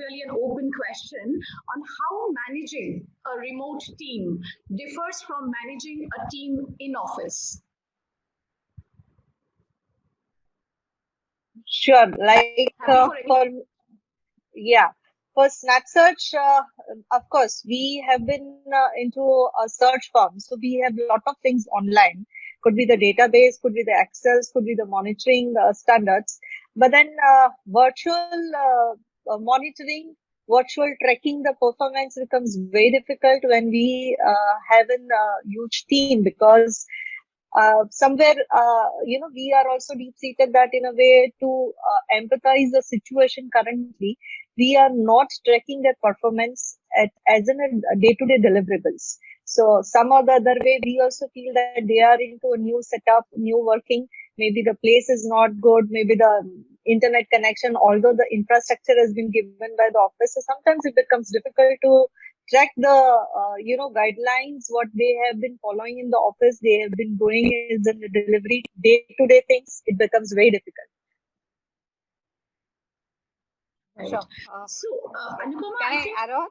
really an open question on how managing a remote team differs from managing a team in office. Sure. Like Happy for any. yeah, for Snap Search, of course, we have been into a search firm, so we have a lot of things online. Could be the database, could be the Excels, could be the monitoring standards. But then virtual monitoring, virtual tracking the performance becomes very difficult when we have a huge team, because somewhere we are also deep seated that in a way to empathize the situation currently, we are not tracking their performance as in a day-to-day deliverables. So some or the other way, we also feel that they are into a new setup, new working. Maybe the place is not good. Maybe the internet connection, although the infrastructure has been given by the office, so sometimes it becomes difficult to track the guidelines what they have been following in the office. They have been doing is in the delivery day-to-day things. It becomes very difficult. Right. Sure. So, Anupama, can I think, add on?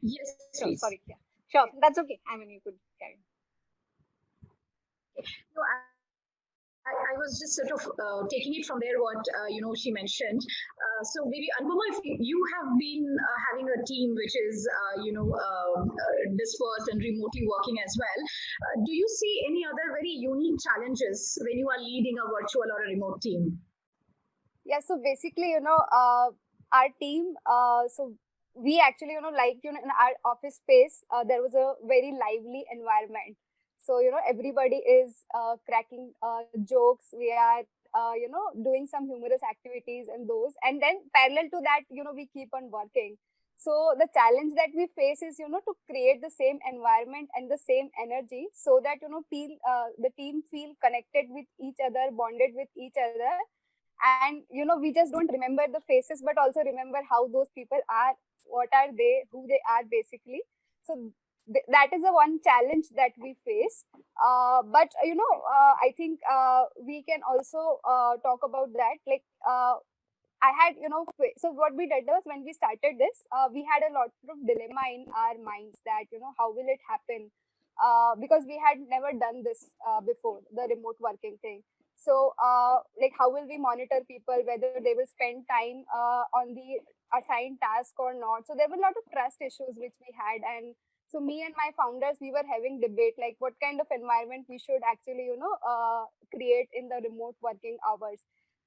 yes, Sure. please. Sorry. Yeah. Sure. That's okay. I mean, you could carry on. No, I was just sort of taking it from there what she mentioned. So maybe Anupama, if you have been having a team which is dispersed and remotely working as well, do you see any other very unique challenges when you are leading a virtual or a remote team? Yeah, so basically, our team, so we actually, in our office space, there was a very lively environment. So, everybody is cracking jokes. We are, doing some humorous activities and those. And then parallel to that, we keep on working. So the challenge that we face is, to create the same environment and the same energy so that, the team feel connected with each other, bonded with each other, and we just don't remember the faces but also remember how those people are, what are they, who they are basically. So that is the one challenge that we face, but I think we can also talk about that, like I had, so what we did was when we started this, we had a lot of dilemma in our minds that, how will it happen? Because we had never done this before, the remote working thing. So, like, how will we monitor people, whether they will spend time on the assigned task or not? So there were a lot of trust issues which we had. And so me and my founders, we were having debate, like what kind of environment we should actually, create in the remote working hours.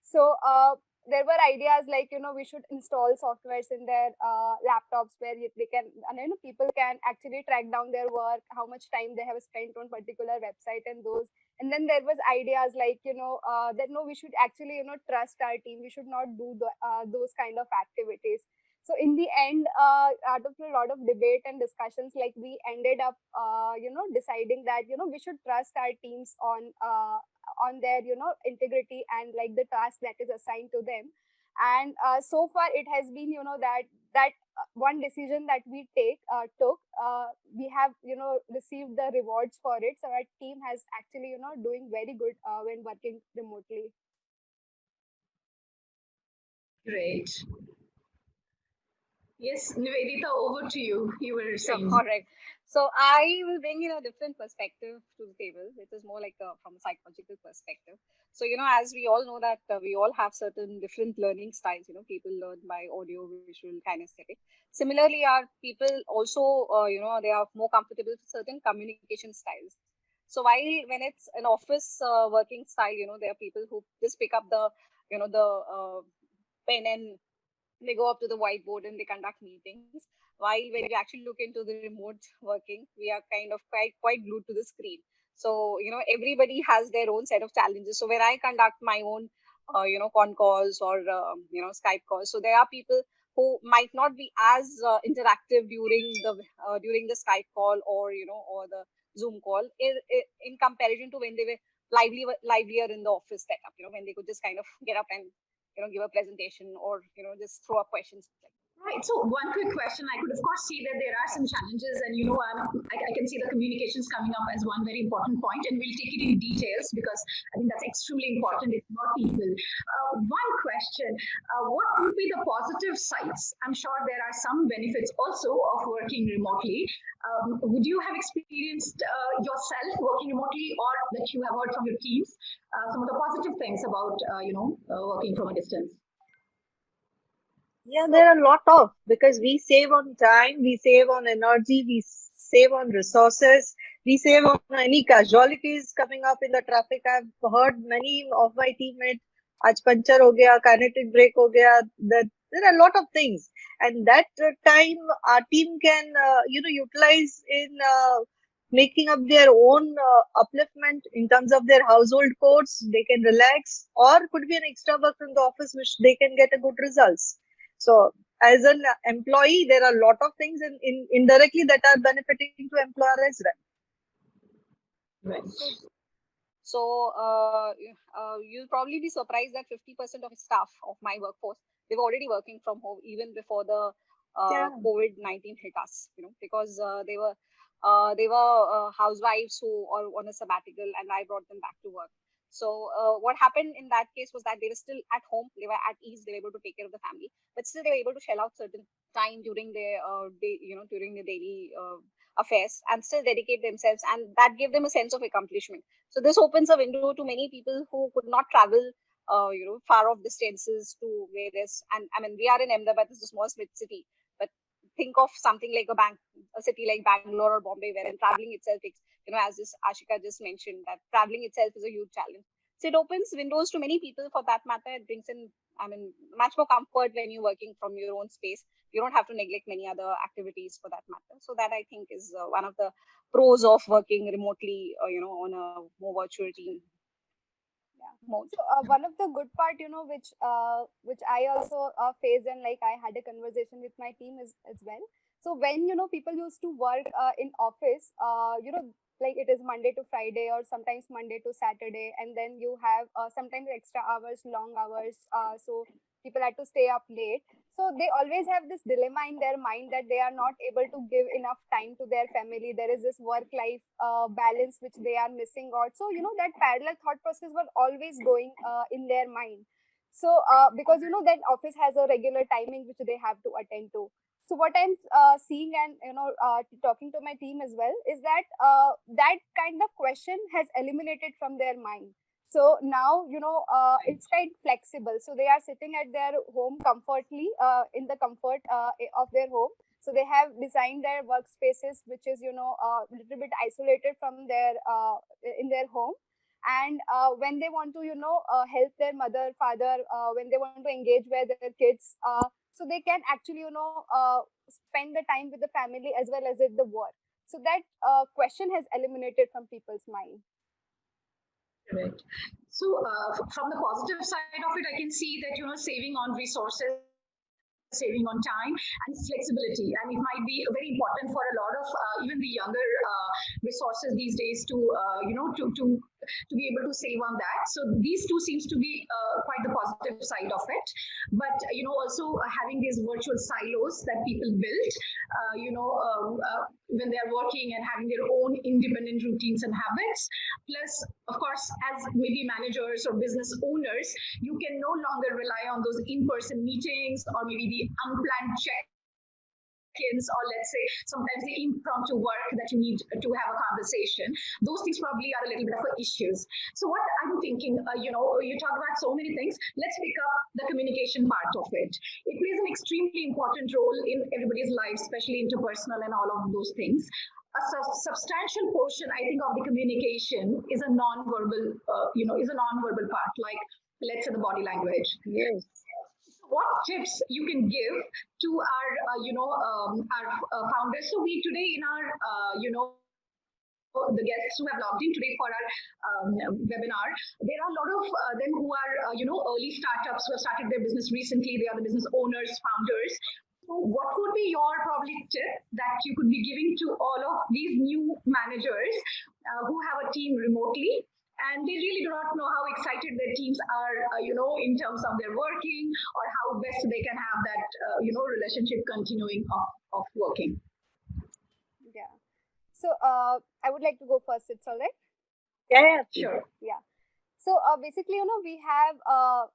So, there were ideas like, we should install softwares in their laptops where they can, and people can actually track down their work, how much time they have spent on particular website and those. And then there was ideas like, that no, we should actually, trust our team, we should not do those kind of activities. So in the end, out of a lot of debate and discussions, like we ended up deciding that we should trust our teams on their integrity and like the task that is assigned to them. And so far it has been that one decision that we took, we have received the rewards for it. So our team has actually doing very good when working remotely. Great. Yes, Nivedita, over to you. You were saying. Correct. So I will bring in a different perspective to the table, which is more like from a psychological perspective. So, as we all know that we all have certain different learning styles, people learn by audio, visual, kinesthetic. Similarly, our people also, they are more comfortable with certain communication styles. So while when it's an office working style, there are people who just pick up the pen and they go up to the whiteboard and they conduct meetings. While when you actually look into the remote working, we are kind of quite glued to the screen. So everybody has their own set of challenges. So when I conduct my own con calls or Skype calls, so there are people who might not be as interactive during the Skype call or or the Zoom call in comparison to when they were livelier in the office setup. When they could just kind of get up and give a presentation or just throw up questions. Right. So one quick question. I could, of course, see that there are some challenges, and I can see the communications coming up as one very important point, and we'll take it in details because I think that's extremely important. It's about people. One question: what would be the positive sides? I'm sure there are some benefits also of working remotely. Would you have experienced yourself working remotely, or that you have heard from your teams some of the positive things about working from a distance? Yeah, there are a lot of, because we save on time, we save on energy, we save on resources, we save on any casualties coming up in the traffic. I've heard many of my teammates, आज puncture हो गया, kinetic brake हो गया. That there are a lot of things, and that time our team can utilize in making up their own upliftment in terms of their household chores. They can relax, or could be an extra work from the office which they can get a good results. So as an employee, there are a lot of things in indirectly that are benefiting to employer as well. Right. So you'll probably be surprised that 50% of staff of my workforce, they were already working from home even before the COVID-19 hit us. Because they were housewives who are on a sabbatical, and I brought them back to work. So what happened in that case was that they were still at home, they were at ease, they were able to take care of the family, but still they were able to shell out certain time during their day, during the daily affairs, and still dedicate themselves, and that gave them a sense of accomplishment. So this opens a window to many people who could not travel far off distances to various, and I mean, we are in Ahmedabad, it's a small city, but think of something like a city like Bangalore or Bombay, wherein traveling itself takes, as this Ashika just mentioned, that traveling itself is a huge challenge. So it opens windows to many people for that matter. It brings in, I mean, much more comfort when you're working from your own space. You don't have to neglect many other activities for that matter. So that I think is one of the pros of working remotely, on a more virtual team mode. So one of the good part, which I also faced, and like I had a conversation with my team as well. So when people used to work in office, like it is Monday to Friday or sometimes Monday to Saturday, and then you have sometimes extra hours, long hours. So people had to stay up late. So they always have this dilemma in their mind that they are not able to give enough time to their family. There is this work life balance which they are missing out. So that parallel thought process was always going in their mind. So because that office has a regular timing which they have to attend to. So what I'm seeing and talking to my team as well is that that kind of question has eliminated from their mind. So now it's kind of flexible. So they are sitting at their home comfortably in the comfort of their home. So they have designed their workspaces which is a little bit isolated from their in their home. And when they want to help their mother, father, when they want to engage with their kids, so they can actually spend the time with the family as well as at the work. So that question has eliminated from people's mind. Correct. So, from the positive side of it, I can see that saving on resources, saving on time, and flexibility, and it might be very important for a lot of even the younger resources these days to to be able to save on that. So these two seems to be quite the positive side of it. But also having these virtual silos that people build, when they're working and having their own independent routines and habits. Plus, of course, as maybe managers or business owners, you can no longer rely on those in-person meetings or maybe the unplanned check-ins, or let's say sometimes the impromptu work that you need to have a conversation. Those things probably are a little bit of issues. So what I'm thinking, you talk about so many things. Let's pick up the communication part of it. It plays an extremely important role in everybody's life, especially interpersonal and all of those things. A substantial portion, I think, of the communication is a non-verbal, is a non-verbal part, like let's say the body language. Yes. What tips you can give to our, our founders? So we today in our, the guests who have logged in today for our webinar, there are a lot of them who are, early startups who have started their business recently. They are the business owners, founders. So what would be your probably tip that you could be giving to all of these new managers who have a team remotely and they really do not know how excited their teams are, in terms of their working or how best they can have that, relationship continuing of working. Yeah. So I would like to go first. It's all right. Yeah, Sure. Yeah. So basically, we have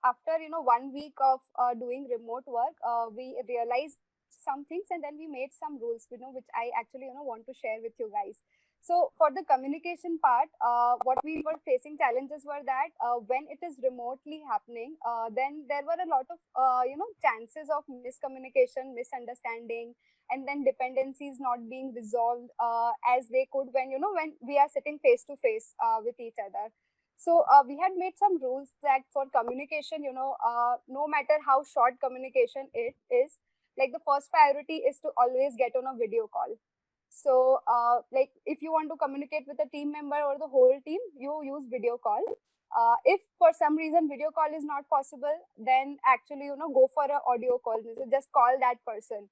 after 1 week of doing remote work, we realized some things, and then we made some rules, which I actually want to share with you guys. So for the communication part, what we were facing challenges were that when it is remotely happening, then there were a lot of chances of miscommunication, misunderstanding, and then dependencies not being resolved as they could when we are sitting face to face with each other. So we had made some rules that for communication, no matter how short communication it is, like the first priority is to always get on a video call. So like if you want to communicate with a team member or the whole team, you use video call. If for some reason video call is not possible, then actually go for a audio call. So just call that person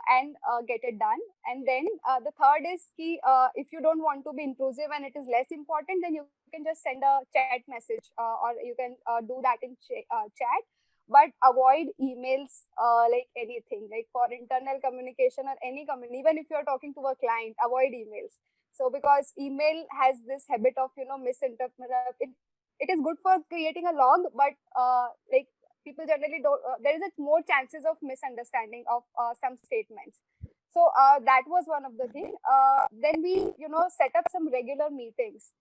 and get it done. And then the third is if you don't want to be intrusive and it is less important, then you can just send a chat message or you can do that in chat, but avoid emails like anything like for internal communication or any even if you're talking to a client, avoid emails. So because email has this habit of misinterpret it is good for creating a log, but like people generally don't there is a more chances of misunderstanding of some statements. So that was one of the thing. Then we set up some regular meetings,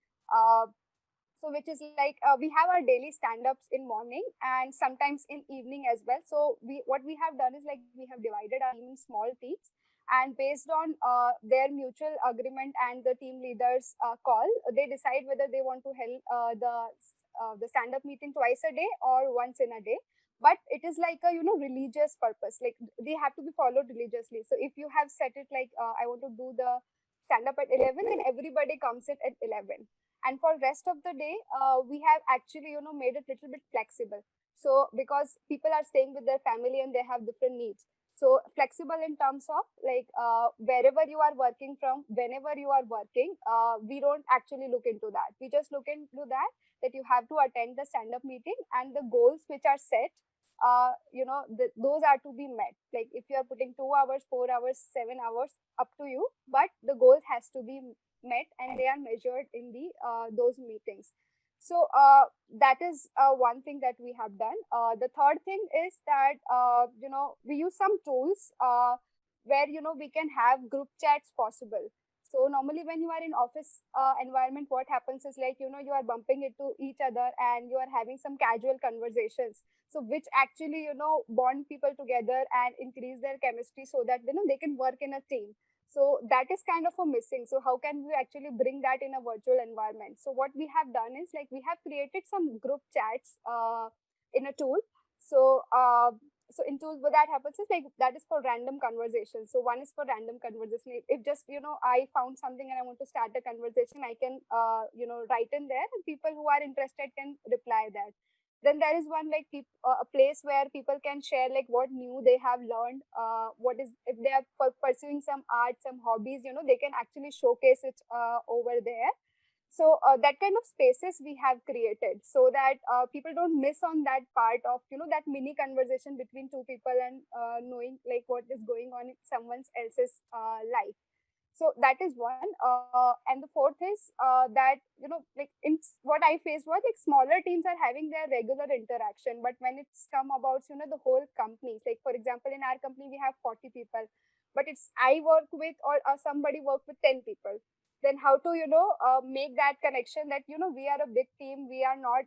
so which is like we have our daily stand-ups in morning and sometimes in evening as well. So we what we have done is like we have divided our team in small teams, and based on their mutual agreement and the team leaders call, they decide whether they want to held the stand-up meeting twice a day or once in a day. But it is like a religious purpose, like they have to be followed religiously. So if you have set it like I want to do the stand up at 11, then everybody comes in at 11. And for rest of the day, we have actually made it little bit flexible. So because people are staying with their family and they have different needs, so flexible in terms of like wherever you are working from, whenever you are working, we don't actually look into that. We just look into that you have to attend the stand up meeting, and the goals which are set, those are to be met. Like if you are putting 2 hours, 4 hours, 7 hours, up to you, but the goal has to be met and they are measured in the those meetings. So that is one thing that we have done. The third thing is that we use some tools where we can have group chats possible. So normally when you are in office environment, what happens is like you are bumping into each other and you are having some casual conversations, so which actually bond people together and increase their chemistry so that they can work in a team. So that is kind of a missing. So how can we actually bring that in a virtual environment? So what we have done is like we have created some group chats in a tool. So so in tools, what that happens is like that is for random conversation. So one is for random conversation. If just I found something and I want to start a conversation, I can write in there, and people who are interested can reply that. Then there is one like a place where people can share like what new they have learned, what is if they are pursuing some art, some hobbies, they can actually showcase it over there. So that kind of spaces we have created so that people don't miss on that part of that mini conversation between two people and knowing like what is going on in someone else's life. So that is one. And the fourth is that like in what I faced was like smaller teams are having their regular interaction, but when it's come about the whole companies, like for example in our company we have 40 people, but it's I work with or somebody work with 10 people. Then how to make that connection that we are a big team, we are not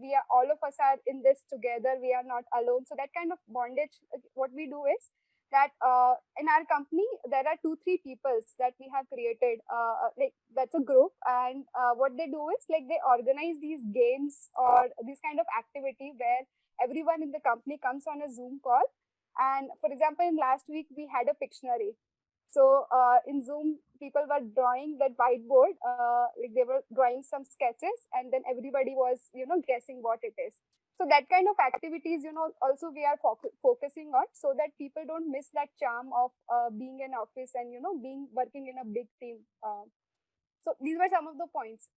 we are all of us are in this together, we are not alone. So that kind of bondage, what we do is that in our company there are 2-3 peoples that we have created, like that's a group, and what they do is like they organize these games or this kind of activity where everyone in the company comes on a Zoom call. And for example, in last week we had a Pictionary. So in Zoom, people were drawing that whiteboard, like they were drawing some sketches, and then everybody was, guessing what it is. So that kind of activities, also we are focusing on so that people don't miss that charm of being in office and, being working in a big team. So these were some of the points.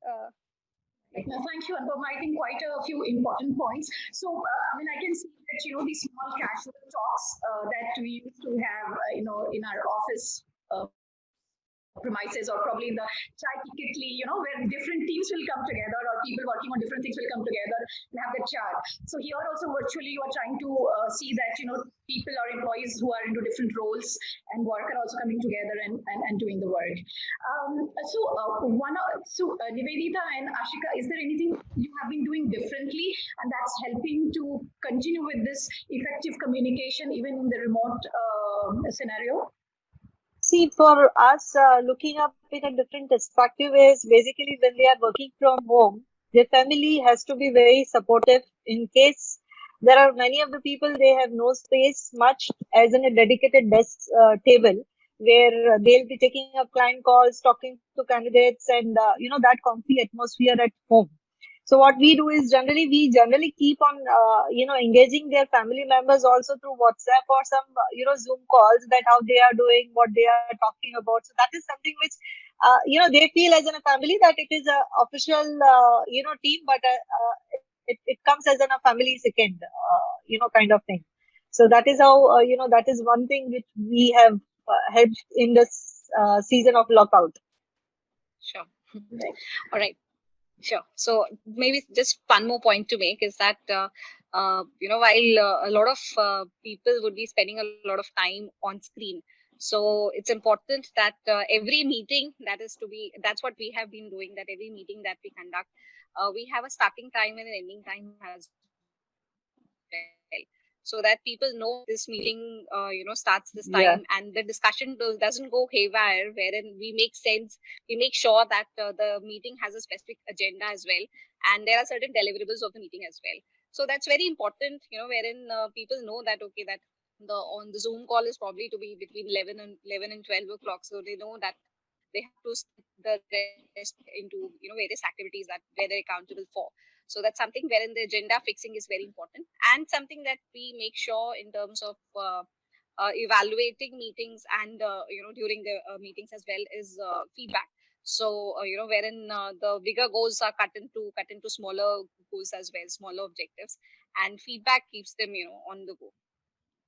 Thank you, Anupama. I think quite a few important points. So, I can see that, these small casual talks that we used to have, in our office premises or probably in the chai ki kitli, where different teams will come together or people working on different things will come together and have the chat. So here also virtually you are trying to see that, people or employees who are into different roles and work are also coming together and doing the work. Nivedita and Ashika, is there anything you have been doing differently and that's helping to continue with this effective communication even in the remote scenario? See, for us, looking up in a different perspective is basically when they are working from home, their family has to be very supportive in case there are many of the people they have no space much as in a dedicated desk table where they'll be taking up client calls, talking to candidates, and that comfy atmosphere at home. So what we do is we generally keep on engaging their family members also through WhatsApp or some Zoom calls that how they are doing, what they are talking about. So that is something which they feel as in a family that it is a official team, but it comes as in a family second kind of thing. So that is how that is one thing which we have helped in this season of lockout. Sure. All right. Sure. So maybe just one more point to make is that, while a lot of people would be spending a lot of time on screen, so it's important that every meeting that's what we have been doing, that every meeting that we conduct, we have a starting time and an ending time as well, so that people know this meeting, starts this Yeah. time, and the discussion doesn't go haywire, wherein we make sense, we make sure that the meeting has a specific agenda as well, and there are certain deliverables of the meeting as well. So that's very important, wherein people know that, okay, that the Zoom call is probably to be between 11 and 12 o'clock, so they know that they have to split the rest into various activities that where they're accountable for. So that's something wherein the agenda fixing is very important, and something that we make sure in terms of evaluating meetings and during the meetings as well is feedback. So wherein the bigger goals are cut into smaller goals as well, smaller objectives, and feedback keeps them on the go.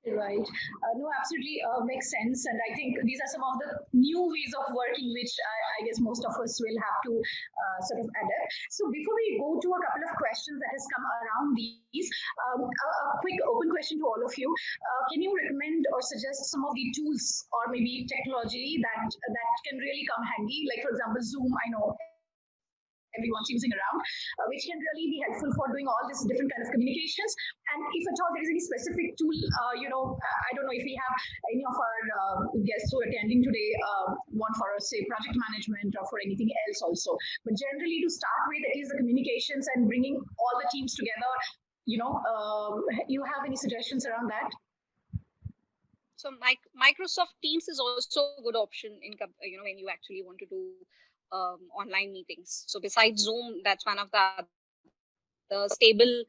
Right. No, absolutely makes sense. And I think these are some of the new ways of working, which I guess most of us will have to sort of adapt. So before we go to a couple of questions that has come around these, a quick open question to all of you. Can you recommend or suggest some of the tools or maybe technology that can really come handy? Like, for example, Zoom, I know everyone's using around, which can really be helpful for doing all these different kind of communications. And if at all there is any specific tool, I don't know if we have any of our guests who are attending today want for us, say, project management or for anything else also. But generally, to start with, at least the communications and bringing all the teams together, you have any suggestions around that? So Microsoft Teams is also a good option in when you actually want to do online meetings. So besides Zoom, that's one of the stable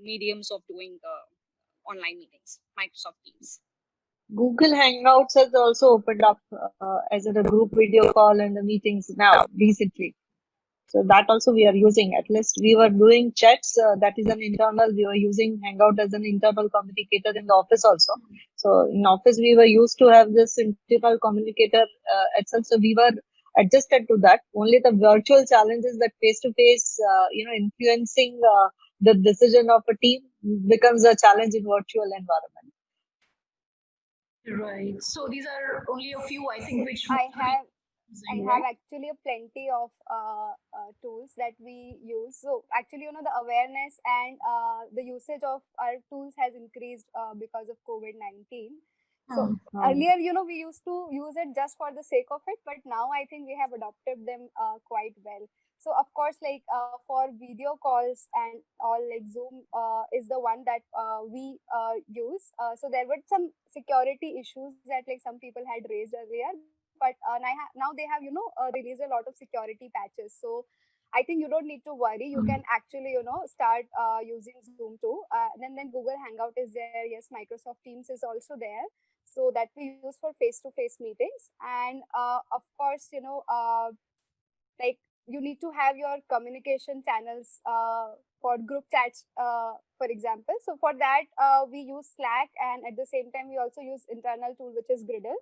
mediums of doing online meetings. Microsoft Teams. Google Hangouts has also opened up as a group video call and the meetings now recently. So that also we are using. At least we were doing chats. That is an internal. We were using Hangout as an internal communicator in the office also. So in office we were used to have this internal communicator itself. So we were adjusted to that. Only the virtual challenges that face to face, influencing the decision of a team becomes a challenge in virtual environment. Right. So these are only a few, I think, which I have right? actually a plenty of tools that we use. So actually, the awareness and the usage of our tools has increased because of COVID-19. So earlier, we used to use it just for the sake of it, but now I think we have adopted them quite well. So of course, like for video calls and all, like Zoom is the one that we use. So there were some security issues that like some people had raised earlier, but now they have released a lot of security patches. So I think you don't need to worry. You can actually start using Zoom too. Then Google Hangout is there. Yes, Microsoft Teams is also there. So that we use for face-to-face meetings. And of course, like you need to have your communication channels for group chats, for example. So for that, we use Slack, and at the same time, we also use internal tool which is Griddle.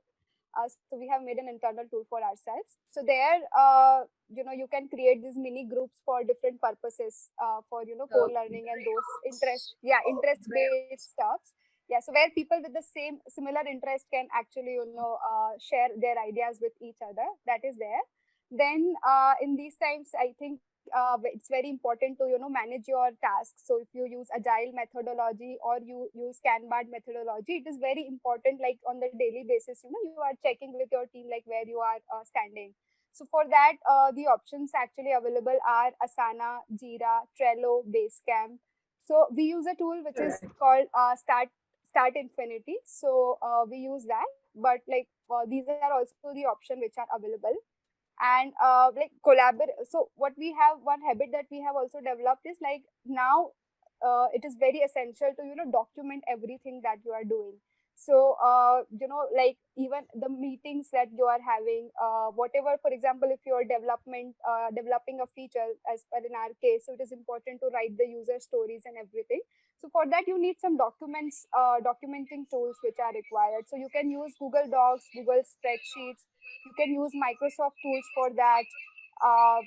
So we have made an internal tool for ourselves. So there, you can create these mini groups for different purposes, for co-learning and those interest-based stuffs. Yeah, so where people with the same similar interest can actually share their ideas with each other. That is there. Then in these times, I think it's very important to manage your tasks. So if you use agile methodology or you use Kanban methodology, it is very important, like on the daily basis, you are checking with your team like where you are standing. So for that, the options actually available are Asana, Jira, Trello, Basecamp. So we use a tool which is called Start Infinity. So we use that, but like these are also the option which are available. And like collaborate. So what we have, one habit that we have also developed is like now it is very essential to document everything that you are doing. So like even the meetings that you are having, whatever, for example, if you are developing a feature, as per in our case, so it is important to write the user stories and everything. So for that, you need some documenting tools which are required. So you can use Google Docs, Google Spreadsheets. You can use Microsoft tools for that. Uh,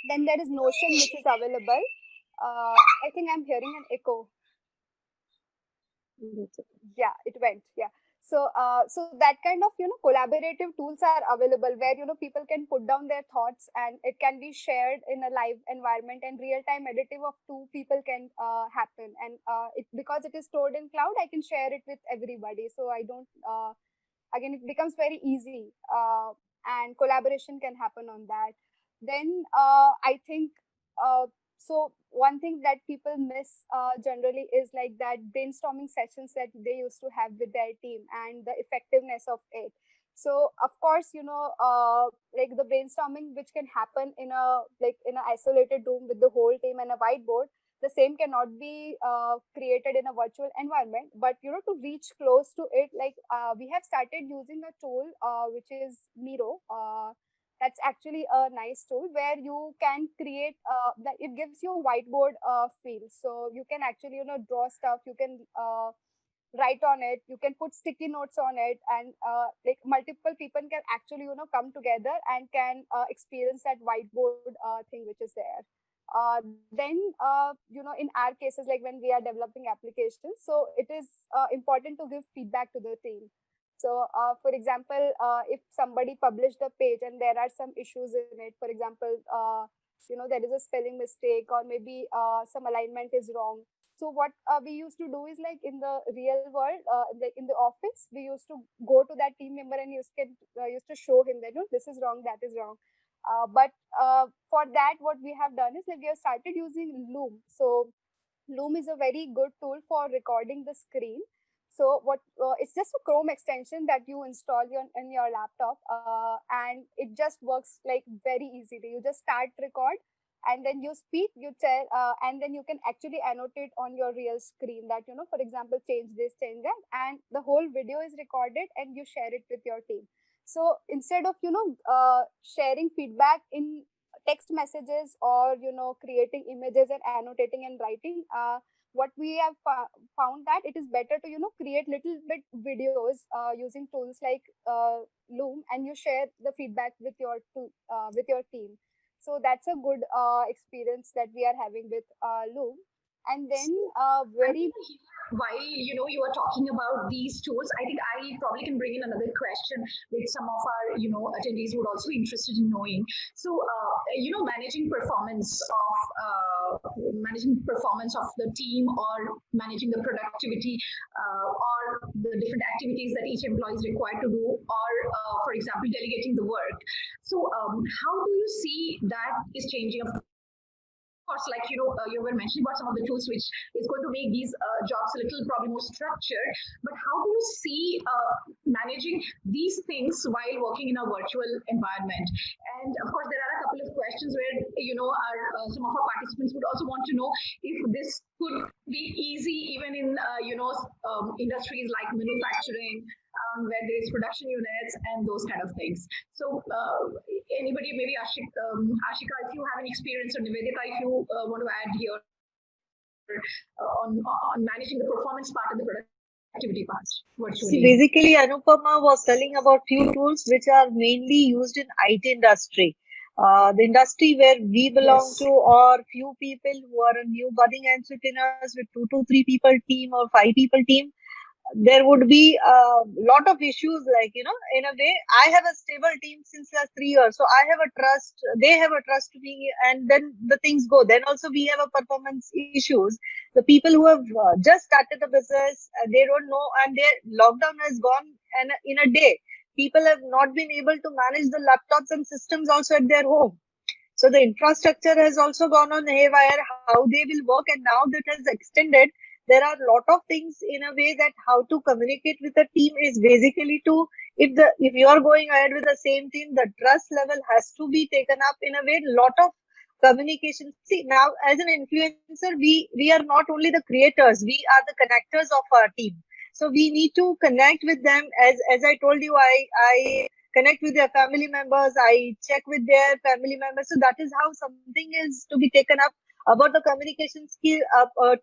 then there is Notion, which is available. I think I'm hearing an echo. Yeah, it went. Yeah. So, so that kind of collaborative tools are available where people can put down their thoughts and it can be shared in a live environment, and real time editing of two people can happen. And because it is stored in cloud, I can share it with everybody. So I don't. Again, it becomes very easy, and collaboration can happen on that. Then I think so one thing that people miss generally is like that brainstorming sessions that they used to have with their team and the effectiveness of it. So of course, like the brainstorming which can happen in a isolated room with the whole team and a whiteboard, the same cannot be created in a virtual environment. But to reach close to it, like we have started using a tool which is Miro. That's actually a nice tool where you can create that it gives you a whiteboard feel. So you can actually draw stuff, you can write on it, you can put sticky notes on it, and like multiple people can actually come together and can experience that whiteboard thing which is there. Then in our cases, like when we are developing applications, so it is important to give feedback to the team. So for example, if somebody published a page and there are some issues in it, for example, there is a spelling mistake or maybe some alignment is wrong. So what we used to do is, like in the real world, like in the office, we used to go to that team member and used to show him that, this is wrong, that is wrong. But for that, what we have done is, like, we have started using Loom. So Loom is a very good tool for recording the screen. So what it's just a Chrome extension that you install in your laptop, and it just works like very easily. You just start record, and then you speak, you tell, and then you can actually annotate on your real screen that, for example, change this, change that, and the whole video is recorded and you share it with your team. So instead of sharing feedback in text messages or creating images and annotating and writing, what we have found that it is better to create little bit videos using tools like Loom, and you share the feedback with your team. So that's a good experience that we are having with Loom. And then very while you are talking about these tools, I think I probably can bring in another question which some of our attendees would also be interested in knowing. So managing performance of the team, or managing the productivity, or the different activities that each employee is required to do, or for example delegating the work. So how do you see that is changing? Of course, like you were mentioning about some of the tools which is going to make these jobs a little probably more structured. But how do you see managing these things while working in a virtual environment? And of course, there are a couple of questions where some of our participants would also want to know if this could be easy even in industries like manufacturing, where there is production units and those kind of things. So anybody, maybe Ashika, if you have any experience, or Nivedita, if you want to add here on managing the performance part and the productivity part virtually. See, basically, Anupama was telling about few tools which are mainly used in IT industry. The industry where we belong Yes. to, or few people who are a new budding entrepreneurs with 2 to 3 people team or 5 people team, there would be a lot of issues, like, in a way I have a stable team since last 3 years, so I have a trust, they have a trust to me, and then the things go. Then also we have a performance issues. The people who have just started the business, they don't know, and their lockdown has gone, and in a day people have not been able to manage the laptops and systems also at their home. So the infrastructure has also gone on haywire, how they will work, and now that has extended. There are a lot of things in a way that how to communicate with the team is basically to, if you are going ahead with the same team, the trust level has to be taken up in a way. Lot of communication. See, now as an influencer, we are not only the creators, we are the connectors of our team. So we need to connect with them. As I told you, I connect with their family members, I check with their family members. So that is how something is to be taken up. About the communication skill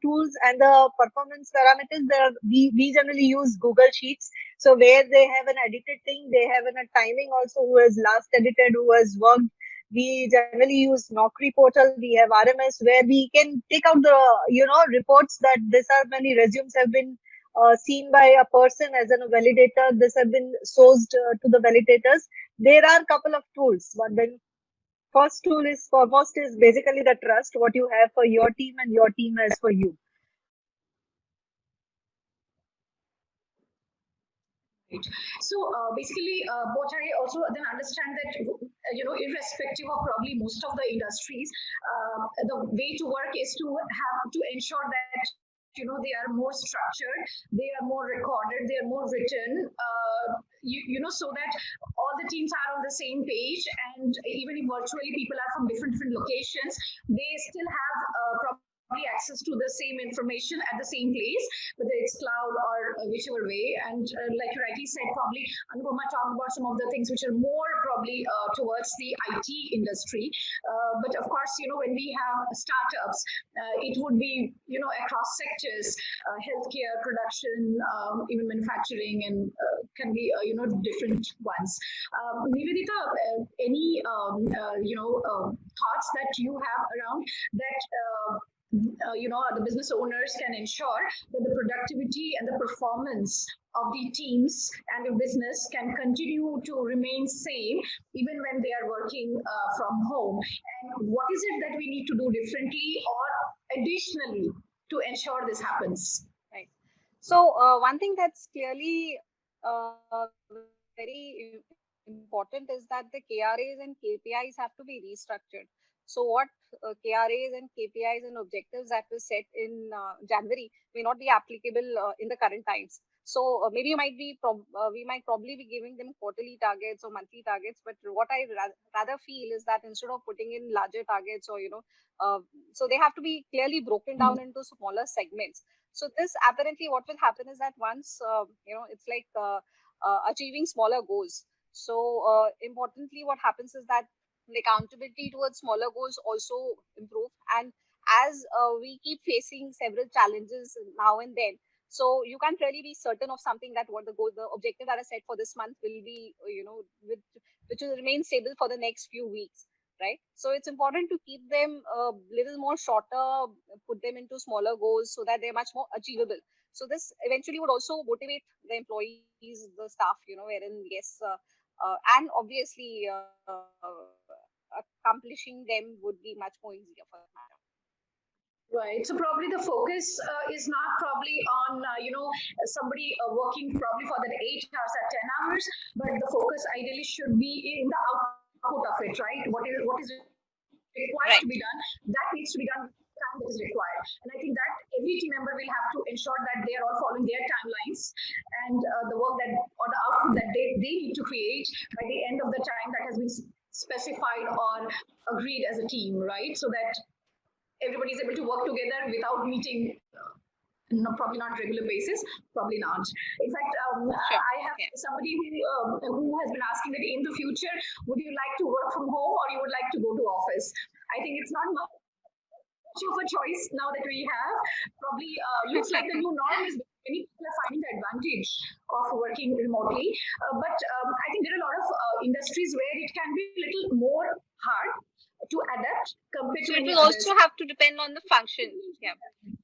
tools and the performance parameters, we generally use Google Sheets. So where they have an edited thing, they have a timing also, who has last edited, who has worked. We generally use Naukri portal. We have RMS, where we can take out the reports that this are many resumes have been seen by a person as a validator. This have been sourced to the validators. There are a couple of tools, but then first tool is foremost is basically the trust, what you have for your team and your team has for you. Right. So basically, what I also then understand that irrespective of probably most of the industries, the way to work is to have to ensure that they are more structured, they are more recorded, they are more written. So that all the teams are on the same page, and even if virtually people are from different locations, they still have probably access to the same information at the same place, whether it's cloud or whichever way. And like you rightly said, probably Anupama talked about some of the things which are more probably towards the IT industry. But of course, when we have startups, it would be across sectors, healthcare, production, even manufacturing, and can be different ones. Nivedita, any thoughts that you have around that? The business owners can ensure that the productivity and the performance of the teams and the business can continue to remain same even when they are working from home. And what is it that we need to do differently or additionally to ensure this happens? Right. So one thing that's clearly very important is that the KRAs and KPIs have to be restructured. So what KRAs and KPIs and objectives that were set in January may not be applicable in the current times. So maybe we might probably be giving them quarterly targets or monthly targets. But what I rather feel is that instead of putting in larger targets, or so they have to be clearly broken down into smaller segments. So this apparently what will happen is that once it's like achieving smaller goals. So importantly, what happens is that the accountability towards smaller goals also improve. And as we keep facing several challenges now and then, so you can't really be certain of something, that what the objective that is set for this month will be, which will remain stable for the next few weeks, right? So it's important to keep them a little more shorter, put them into smaller goals so that they're much more achievable. So this eventually would also motivate the employees, the staff, wherein yes, and obviously accomplishing them would be much more easier for them. Right. So probably the focus is not probably on somebody working probably for that 8 hours at 10 hours, but the focus ideally should be in the output of it, right? What is required to be done, that needs to be done time that is required. And I think that every team member will have to ensure that they are all following their timelines, and the work that or the output that they need to create by the end of the time that has been specified or agreed as a team, right? So that everybody is able to work together without meeting no, probably not regular basis, probably not. In fact, Sure. I have somebody who has been asking that in the future, would you like to work from home or you would like to go to office? I think it's not much of a choice now that we have. Probably looks like the new norm is many people are finding the advantage of working remotely. But I think there are a lot of industries where it can be a little more hard to adapt compared So to it any will others. also have to depend on the function. Yeah.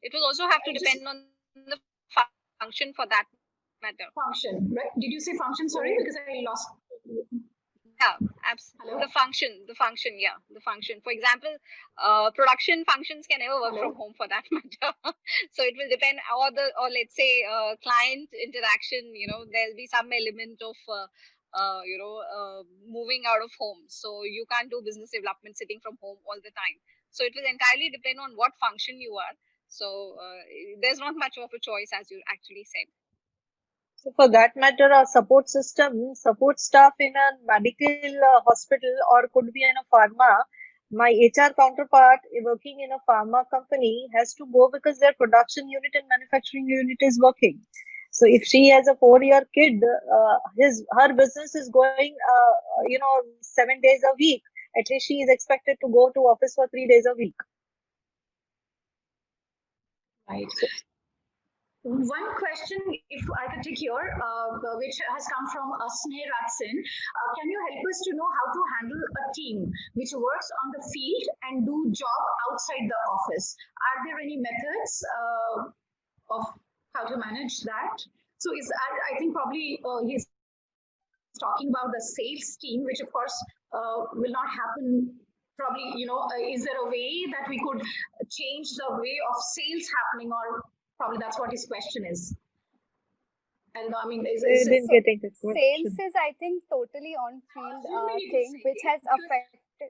It will also have to depend on the function for that matter. Function, right? Did you say function? Sorry, because I lost. Yeah, Hello? absolutely. The function, yeah, the function. For example, production functions can never work Hello? from home for that matter. So it will depend, or let's say client interaction. There'll be some element of moving out of home. So you can't do business development sitting from home all the time. So it will entirely depend on what function you are. So there's not much of a choice, as you actually said. So for that matter, a support system, support staff in a medical hospital or could be in a pharma, my HR counterpart working in a pharma company has to go because their production unit and manufacturing unit is working. So if she has a 4-year kid, her business is going, 7 days a week. At least she is expected to go to office for 3 days a week. Right. One question, if I could take here, which has come from Sneh Ratsin. Can you help us to know how to handle a team which works on the field and do job outside the office? Are there any methods of how to manage that? So I think probably he's talking about the sales team, which of course will not happen. Probably, is there a way that we could change the way of sales happening, or probably that's what his question is. I don't know. I mean, didn't get into the sales question. is, I think, totally on field thing, which has affected.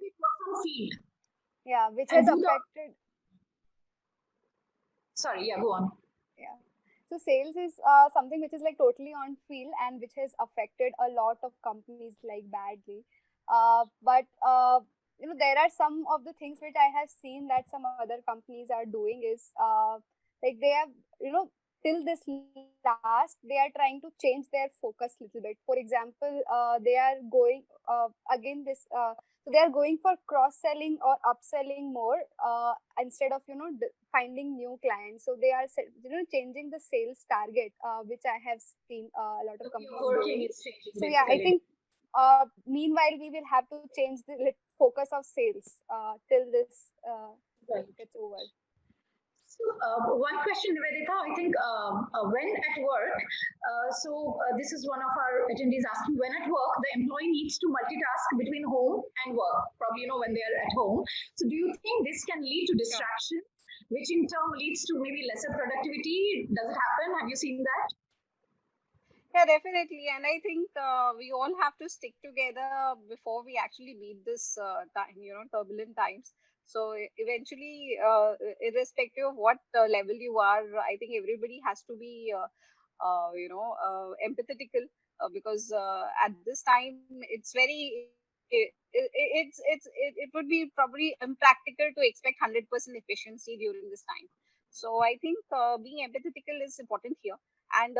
Field. Yeah, which And has do the- affected. Sorry, yeah, go on. Yeah. So sales is something which is like totally on field and which has affected a lot of companies like badly. But there are some of the things which I have seen that some other companies are doing is like they have till this last they are trying to change their focus little bit. For example, they are going again this. So they are going for cross selling or upselling more instead of finding new clients. So they are changing the sales target, which I have seen a lot of companies doing. So yeah, I think meanwhile we will have to change the focus of sales till this gets over. So, one question, Nivedita, I think when at work, this is one of our attendees asking, when at work, the employee needs to multitask between home and work, probably, when they are at home. So do you think this can lead to distraction, which in turn leads to maybe lesser productivity? Does it happen? Have you seen that? Yeah, definitely. And I think we all have to stick together before we actually meet this turbulent times. So eventually, irrespective of what level you are, I think everybody has to be, empathetical because at this time it's very. It would be probably impractical to expect 100% efficiency during this time. So I think being empathetical is important here. And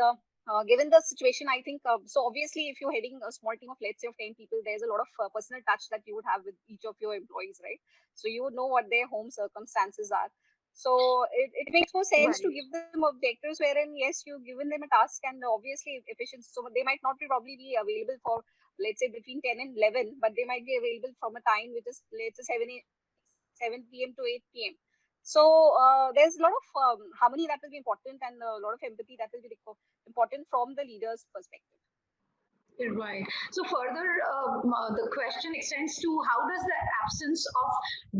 given the situation, I think so. Obviously, if you're heading a small team of, let's say, of 10 people, there's a lot of personal touch that you would have with each of your employees, right? So you would know what their home circumstances are. So it makes more sense to give them objectives wherein, yes, you've given them a task and obviously efficiency. So they might not probably be available for, let's say, between 10 and 11, but they might be available from a time which is, let's say, 7 p.m. to 8 p.m. So there's a lot of harmony that will be important and a lot of empathy that will be important from the leader's perspective. Right. So further, the question extends to how does the absence of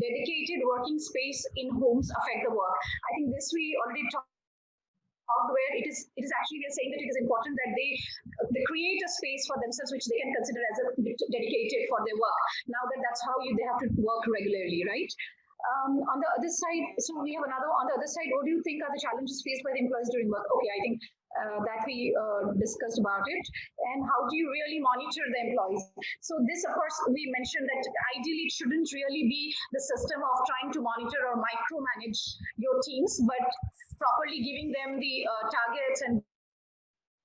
dedicated working space in homes affect the work? I think this we already talked where it is actually we are saying that it is important that they create a space for themselves which they can consider as a dedicated for their work. Now that's how they have to work regularly, right? On the other side, so we have another on the other side. What do you think are the challenges faced by the employees during work? Okay, I think that we discussed about it, and how do you really monitor the employees. So this, of course, we mentioned that ideally it shouldn't really be the system of trying to monitor or micromanage your teams, but properly giving them the targets and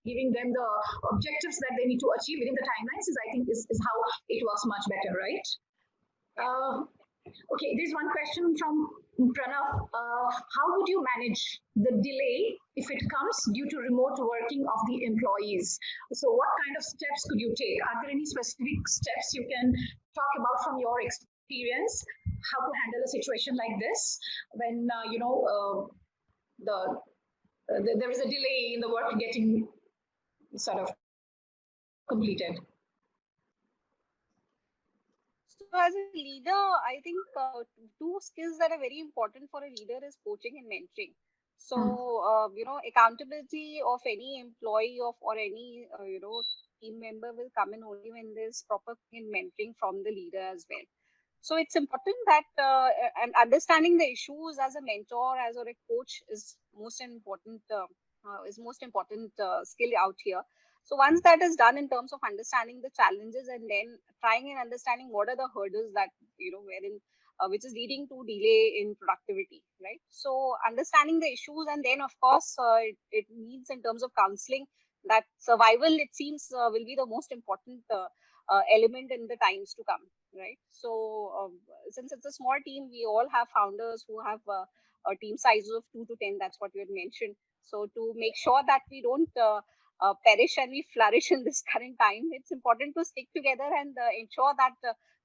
giving them the objectives that they need to achieve within the timelines is, I think, is how it works much better, right? Okay, there's one question from Pranav. How would you manage the delay if it comes due to remote working of the employees? So what kind of steps could you take? Are there any specific steps you can talk about from your experience, how to handle a situation like this when, there is a delay in the work getting sort of completed? So as a leader, I think two skills that are very important for a leader is coaching and mentoring. So, accountability of any employee or any, team member will come in only when there's proper mentoring from the leader as well. So it's important that and understanding the issues as a mentor, as or a coach is most important skill out here. So once that is done in terms of understanding the challenges and then trying and understanding what are the hurdles that wherein which is leading to delay in productivity, right? So understanding the issues, and then of course it needs in terms of counseling that survival, it seems, will be the most important element in the times to come, right? So since it's a small team, we all have founders who have a team size of 2 to 10. That's what you had mentioned. So to make sure that we don't perish and we flourish in this current time, it's important to stick together and ensure that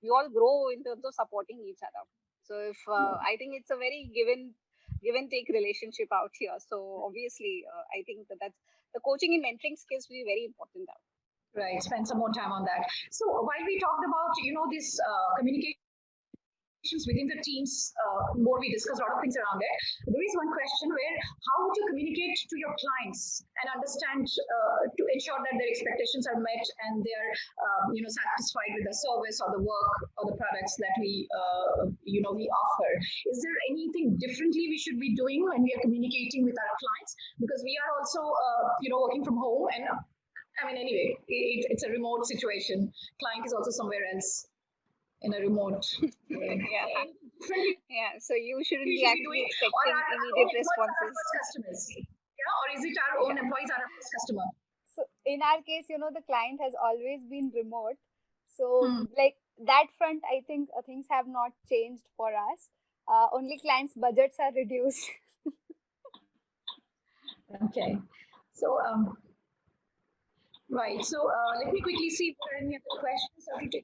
we all grow in terms of supporting each other. So if I think it's a very give and take relationship out here. So obviously, I think that's the coaching and mentoring skills will be very important out. Right, spend some more time on that. So while we talked about this communication within the teams, more we discussed a lot of things around it. There is one question where how would you communicate to your clients and understand to ensure that their expectations are met and they are satisfied with the service or the work or the products that we we offer? Is there anything differently we should be doing when we are communicating with our clients, because we are also working from home, and I mean, anyway, it's a remote situation. Client is also somewhere else in a remote way. Yeah. So you shouldn't be actually expecting immediate responses. Customers, or is it our own employees are our first customer? So in our case, the client has always been remote. So like that front, I think things have not changed for us. Only clients' budgets are reduced. Okay. So right. So let me quickly see if there are any other questions. Okay.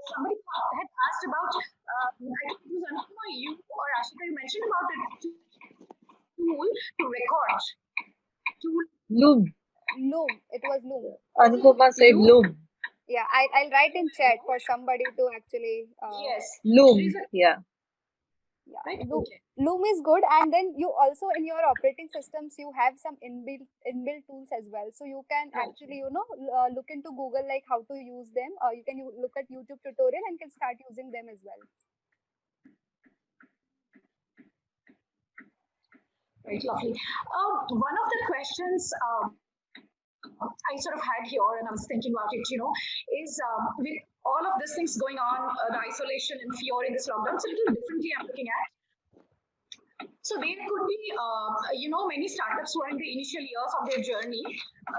Somebody had asked about, I think it was Anupama, you or Ashika, you mentioned about the tool to record. Loom. It was Loom. Anupama said Loom. Yeah, I'll write in chat for somebody to actually. Yes. Loom. Yeah. Right? Loom is good, and then you also in your operating systems you have some inbuilt tools as well. So you can actually look into Google like how to use them, or you can look at YouTube tutorial and can start using them as well. Right, lovely. One of the questions I sort of had here, and I was thinking about it, is with all of these things going on, the isolation and fear in this lockdown, it's a little differently I'm looking at. So there could be, many startups who are in the initial years of their journey.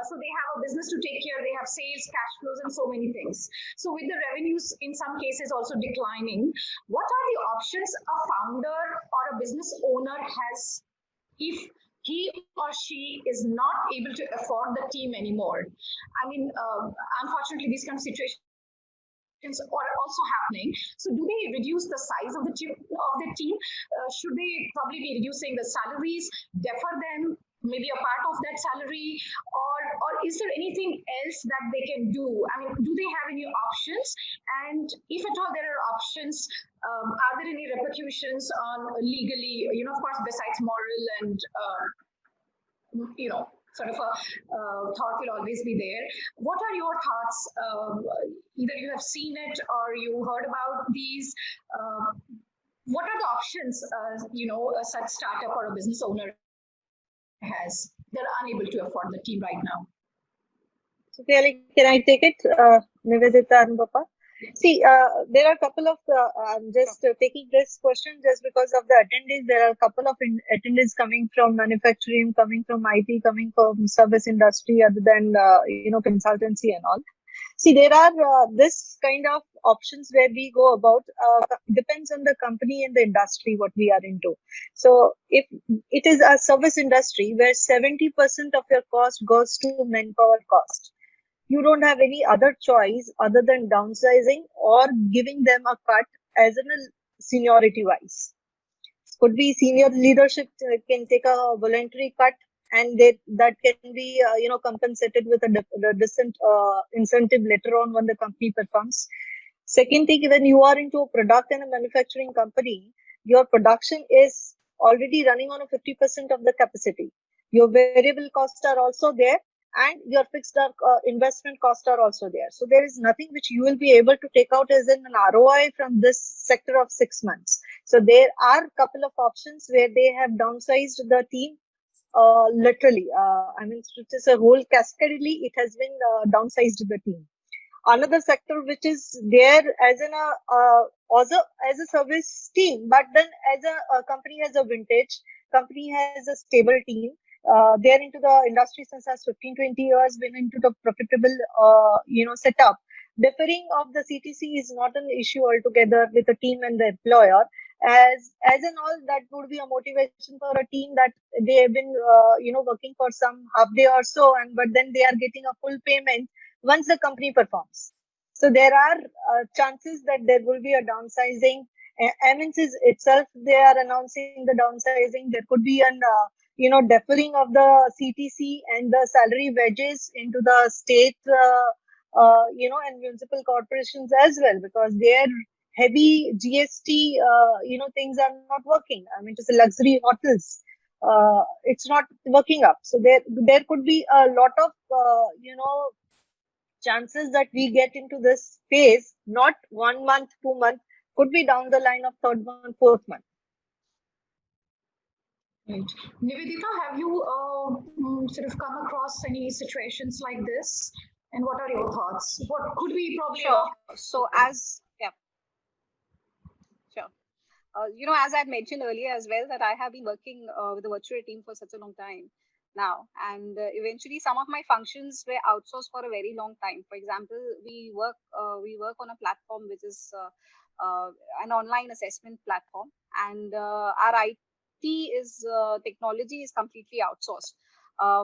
So they have a business to take care, they have sales, cash flows, and so many things. So with the revenues in some cases also declining, what are the options a founder or a business owner has if he or she is not able to afford the team anymore? I mean, unfortunately, these kind of situations are also happening. So do they reduce the size of the team? Should they probably be reducing the salaries, defer them, maybe a part of that salary, or is there anything else that they can do? I mean, do they have any options? And if at all there are options, are there any repercussions on legally, of course, besides moral and, sort of a thought will always be there. What are your thoughts? Either you have seen it or you heard about these. What are the options, a such startup or a business owner has? they're unable to afford the team right now. So, can I take it, Nivedita and Bappa? See, there are a couple of, I'm just taking this question just because of the attendees. There are a couple of attendees coming from manufacturing, coming from IT, coming from service industry, other than, consultancy and all. See, there are this kind of options where we go about, depends on the company and the industry, what we are into. So if it is a service industry where 70% of your cost goes to manpower cost, you don't have any other choice other than downsizing or giving them a cut as in a seniority wise. Could be senior leadership can take a voluntary cut, and that can be compensated with a decent incentive later on when the company performs. Second thing, when you are into a product and a manufacturing company, your production is already running on a 50% of the capacity. Your variable costs are also there, and your fixed investment costs are also there. So there is nothing which you will be able to take out as an ROI from this sector of 6 months. So there are a couple of options where they have downsized the team. Literally, I mean, it is a whole cascadely, it has been downsized the team. Another sector which is there as as a service team, but then as a company has a vintage, company has a stable team. They're into the industry since last 15, 20 years, been into the profitable, setup. Deferring of the CTC is not an issue altogether with the team and the employer. As in all, that would be a motivation for a team that they have been, working for some half day or so, but then they are getting a full payment once the company performs. So there are chances that there will be a downsizing. MNCs itself, they are announcing the downsizing. There could be an, deferring of the CTC and the salary wages into the state, and municipal corporations as well, because their heavy GST, things are not working. I mean, to say luxury hotels, it's not working up. So there could be a lot of, chances that we get into this phase, not 1 month, 2 months, could be down the line of third month, fourth month. Right. Nivedita, have you sort of come across any situations like this? And what are your thoughts? What could we probably? Sure. So sure. As I had mentioned earlier as well, that I have been working with the virtual team for such a long time now, and eventually some of my functions were outsourced for a very long time. For example, we work on a platform which is an online assessment platform, and our IT is technology is completely outsourced.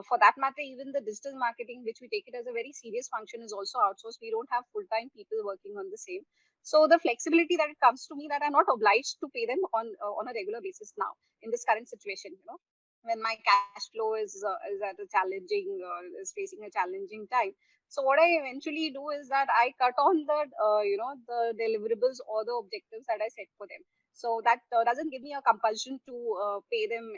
For that matter, even the digital marketing, which we take it as a very serious function, is also outsourced. We don't have full-time people working on the same. So the flexibility that it comes to me, that I'm not obliged to pay them on a regular basis now in this current situation, when my cash flow is at a challenging, is facing a challenging time. So what I eventually do is that I cut on the deliverables or the objectives that I set for them. So that doesn't give me a compulsion to pay them,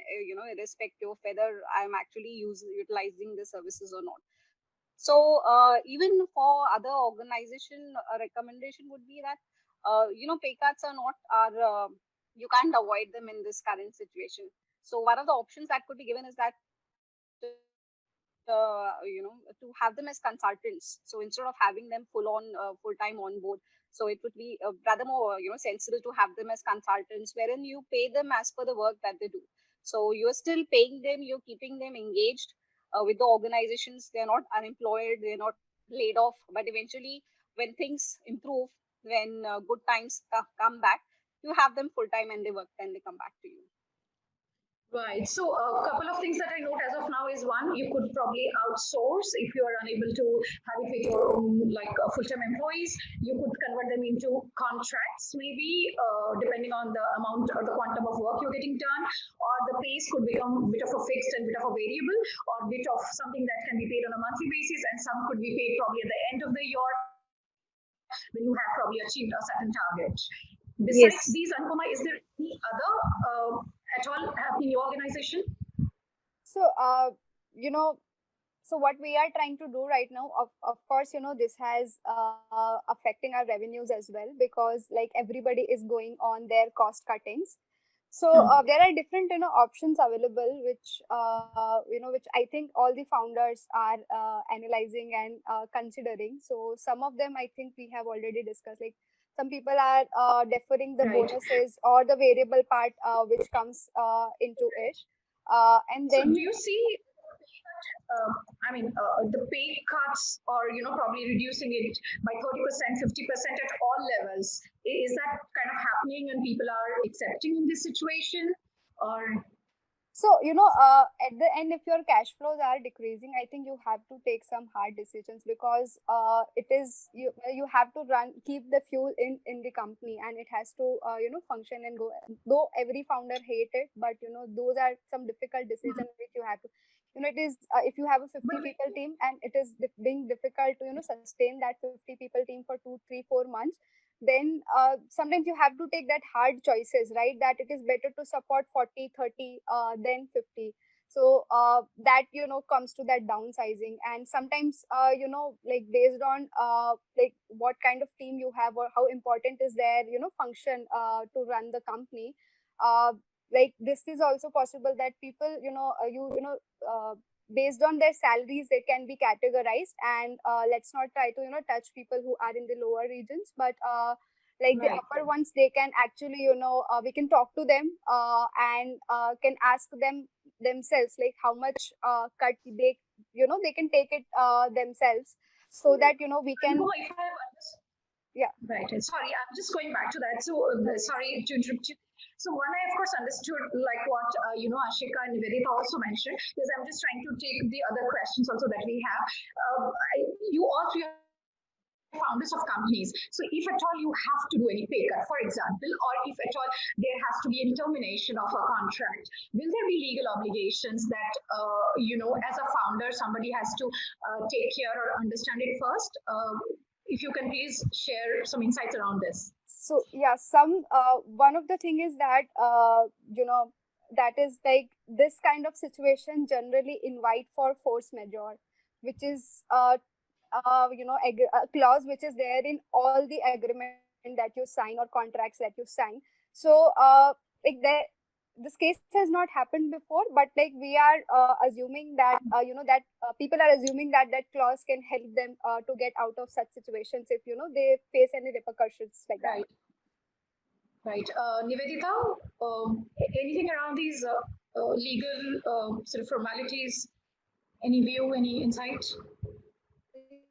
irrespective of whether I'm actually utilizing the services or not. So even for other organization, a recommendation would be that pay cuts are you can't avoid them in this current situation. So one of the options that could be given is that to have them as consultants. So instead of having them full time on board, so it would be rather more sensible to have them as consultants, wherein you pay them as per the work that they do. So you're still paying them, you're keeping them engaged with the organizations. They're not unemployed, they're not laid off, but eventually when things improve, when good times come back, you have them full time and they work, then they come back to you. Right. So a couple of things that I note as of now is one, you could probably outsource if you are unable to have it with your own like full-time employees. You could convert them into contracts, maybe depending on the amount or the quantum of work you're getting done, or the pace could become a bit of a fixed and bit of a variable, or a bit of something that can be paid on a monthly basis, and some could be paid probably at the end of the year when you have probably achieved a certain target. Besides these, Anupama, is there any other at all in your organization? So, so what we are trying to do right now, of course, this has affecting our revenues as well, because like everybody is going on their cost cuttings. So there are different options available, which which I think all the founders are analyzing and considering. So some of them I think we have already discussed. Like some people are deferring the Right. bonuses or the variable part which comes into it, and So then do you see, the pay cuts or, probably reducing it by 30%, 50% at all levels? Is that kind of happening and people are accepting in this situation? Or, so, at the end, if your cash flows are decreasing, I think you have to take some hard decisions, because it is you have to keep the fuel in the company, and it has to function and go. Though every founder hate it, but those are some difficult decisions which you have to. It is if you have a 50 but people team and it is being difficult to sustain that 50 people team for 2, 3, 4 months, then sometimes you have to take that hard choices, right? That it is better to support 40, 30 than 50. So that comes to that downsizing. And sometimes like based on like what kind of team you have or how important is their function to run the company, uh, like this is also possible that people based on their salaries they can be categorized. And let's not try to touch people who are in the lower regions, but like the right. upper ones, they can actually we can talk to them and can ask them themselves, like how much cut they they can take it themselves, so that we I can. know if I have understood. Yeah, Right. And sorry, I'm just going back to that. So, no worries. sorry to interrupt you. So, one, I of course understood like what Ashika and Nivedita also mentioned, because I'm just trying to take the other questions also that we have. You all three are founders of companies. So, if at all you have to do any pay cut, for example, or if at all there has to be any termination of a contract, will there be legal obligations that as a founder somebody has to take care or understand it first? If you can please share some insights around this. So yeah, some one of the thing is that that is like this kind of situation generally invite for force majeure, which is a clause which is there in all the agreement that you sign or contracts that you sign. So like there, this case has not happened before, but like we are assuming that that people are assuming that that clause can help them to get out of such situations if they face any repercussions like that. Right. Right. Nivedita, anything around these legal sort of formalities? Any view, any insight?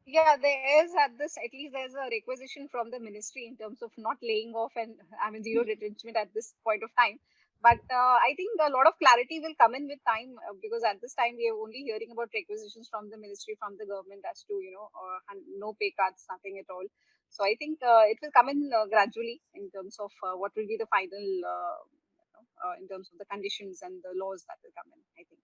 Yeah, there is at least there's a requisition from the ministry in terms of not laying off and zero retrenchment at this point of time. But I think a lot of clarity will come in with time, because at this time we are only hearing about requisitions from the ministry, from the government, as to and no pay cuts, nothing at all. So I think it will come in gradually in terms of what will be the final in terms of the conditions and the laws that will come in, I think.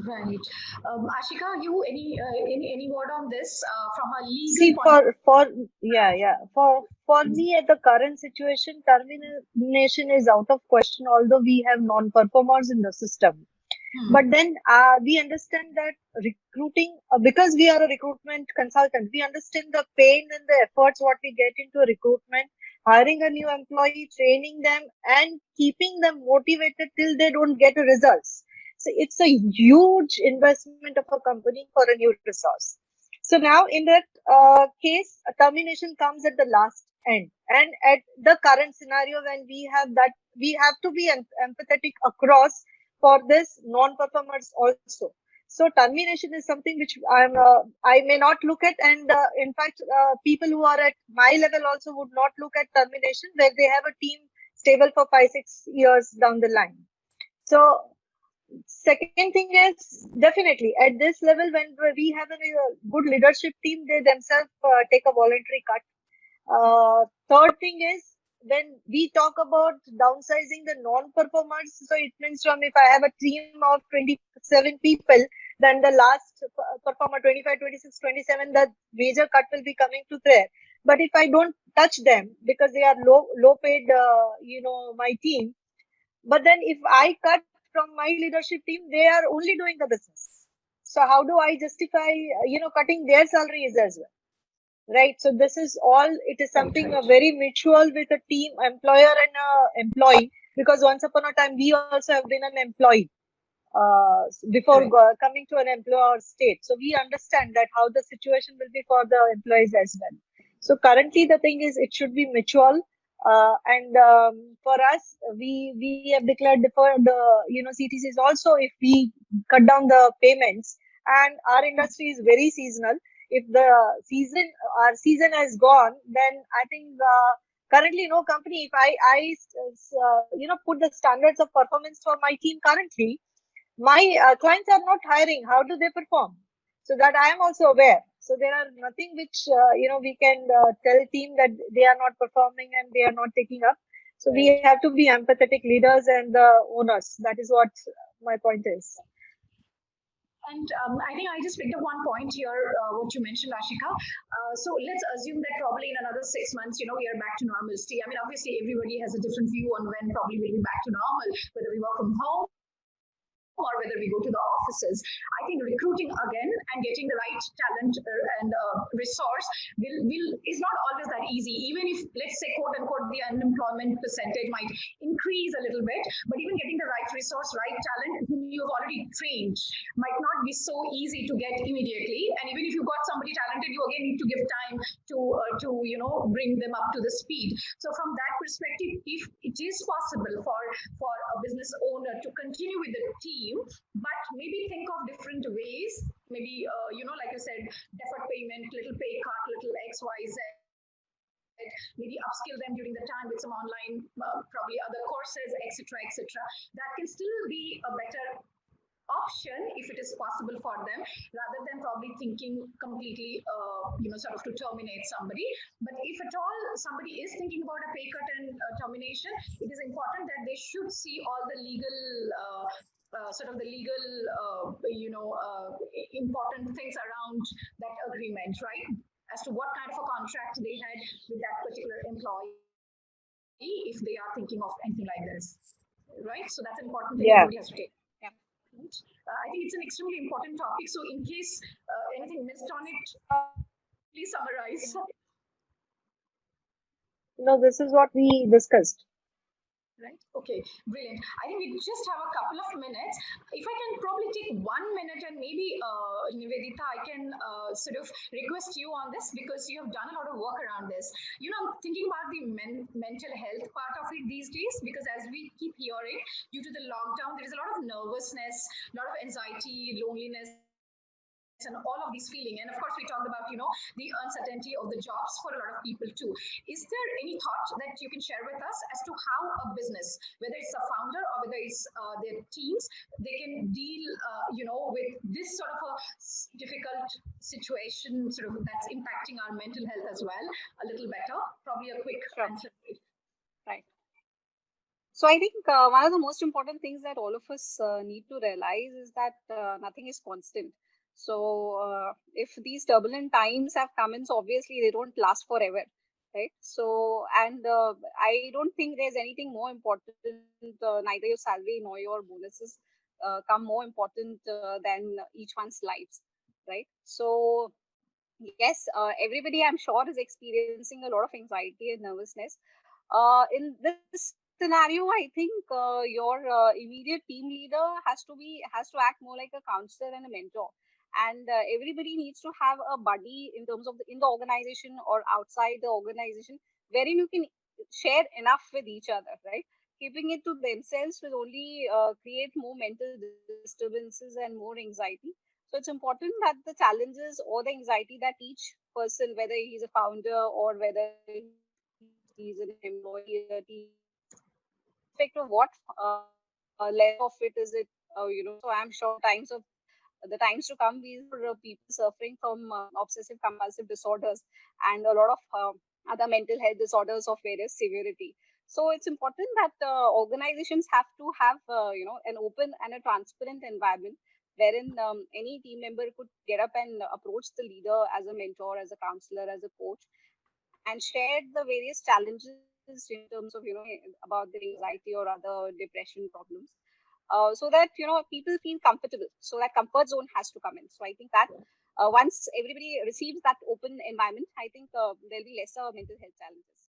Right. Ashika, you any word on this from a See, legal point? for me at the current situation, termination is out of question, although we have non-performers in the system. But then we understand that recruiting, because we are a recruitment consultant, we understand the pain and the efforts what we get into recruitment, hiring a new employee, training them, and keeping them motivated till they don't get results. So it's a huge investment of a company for a new resource. So now in that case, a termination comes at the last end. And at the current scenario, when we have that, we have to be empathetic across for this non-performers also. So termination is something which I may not look at, and in fact, people who are at my level also would not look at termination where they have a team stable for 5-6 years down the line. So second thing is definitely at this level when we have a good leadership team, they themselves take a voluntary cut. Third thing is when we talk about downsizing the non-performers, so it means from if I have a team of 27 people, then the last performer 25, 26, 27, the major cut will be coming to there. But if I don't touch them because they are low paid, my team, but then if I cut from my leadership team, they are only doing the business. So how do I justify, cutting their salaries as well? Right. So this is all, it is something Right. very mutual with a team, employer and employee. because once upon a time we also have been an employee before coming to an employer state. So we understand that how the situation will be for the employees as well. So currently the thing is it should be mutual. And for us, we have declared for the CTCs also, if we cut down the payments, and our industry is very seasonal. If the our season has gone, then I think currently no company. If I put the standards of performance for my team currently, my clients are not hiring. How do they perform? So that I am also aware. So there are nothing which we can tell team that they are not performing and they are not taking up. So we have to be empathetic leaders and the owners. That is what my point is. And I think I just picked up one point here, what you mentioned, Ashika. So let's assume that probably in another 6 months, we are back to normalcy. I mean, obviously, everybody has a different view on when probably we'll be back to normal, whether we work from home or whether we go to the offices. I think recruiting again and getting the right talent and resource is not always that easy. Even if, let's say, quote unquote, the unemployment percentage might increase a little bit, but even getting the right resource, right talent whom you've already trained might not be so easy to get immediately. And even if you've got somebody talented, you again need to give time to bring them up to the speed. So from that perspective, if it is possible for a business owner to continue with the team, but maybe think of different ways, maybe like I said, deferred payment, little pay cut, little XYZ, maybe upskill them during the time with some online probably other courses, etc. That can still be a better option if it is possible for them, rather than probably thinking completely sort of to terminate somebody. But if at all somebody is thinking about a pay cut and termination, it is important that they should see all the legal important things around that agreement, right? As to what kind of a contract they had with that particular employee, if they are thinking of anything like this, right? So that's important thing everybody has to take. Yeah. I think it's an extremely important topic. So in case anything missed on it, please summarize. No, this is what we discussed. Right. Okay. Brilliant. I think we just have a couple of minutes. If I can probably take 1 minute and maybe Nivedita, I can sort of request you on this because you have done a lot of work around this. I'm thinking about the mental health part of it these days, because as we keep hearing, due to the lockdown, there is a lot of nervousness, a lot of anxiety, loneliness, and all of these feeling. And of course, we talked about, the uncertainty of the jobs for a lot of people too. Is there any thought that you can share with us as to how a business, whether it's a founder or whether it's their teams, they can deal, with this sort of a difficult situation, sort of that's impacting our mental health as well a little better? Probably a quick answer. Right. So I think one of the most important things that all of us need to realize is that nothing is constant. So if these turbulent times have come in, so obviously they don't last forever, right? So, and I don't think there's anything more important, neither your salary nor your bonuses come more important than each one's lives, right? So yes, everybody I'm sure is experiencing a lot of anxiety and nervousness. In this scenario, I think your immediate team leader has to act more like a counselor and a mentor, and everybody needs to have a buddy in terms of in the organization or outside the organization, wherein you can share enough with each other, right? Keeping it to themselves will only create more mental disturbances and more anxiety. So it's important that the challenges or the anxiety that each person, whether he's a founder or whether he's an employee, respect of what level of it is it, so I'm sure the times to come, we people suffering from obsessive compulsive disorders and a lot of other mental health disorders of various severity. So it's important that organizations have to have an open and a transparent environment wherein any team member could get up and approach the leader as a mentor, as a counselor, as a coach, and share the various challenges in terms of about the anxiety or other depression problems, so that people feel comfortable. So that comfort zone has to come in. So I think that once everybody receives that open environment, I think there'll be lesser mental health challenges.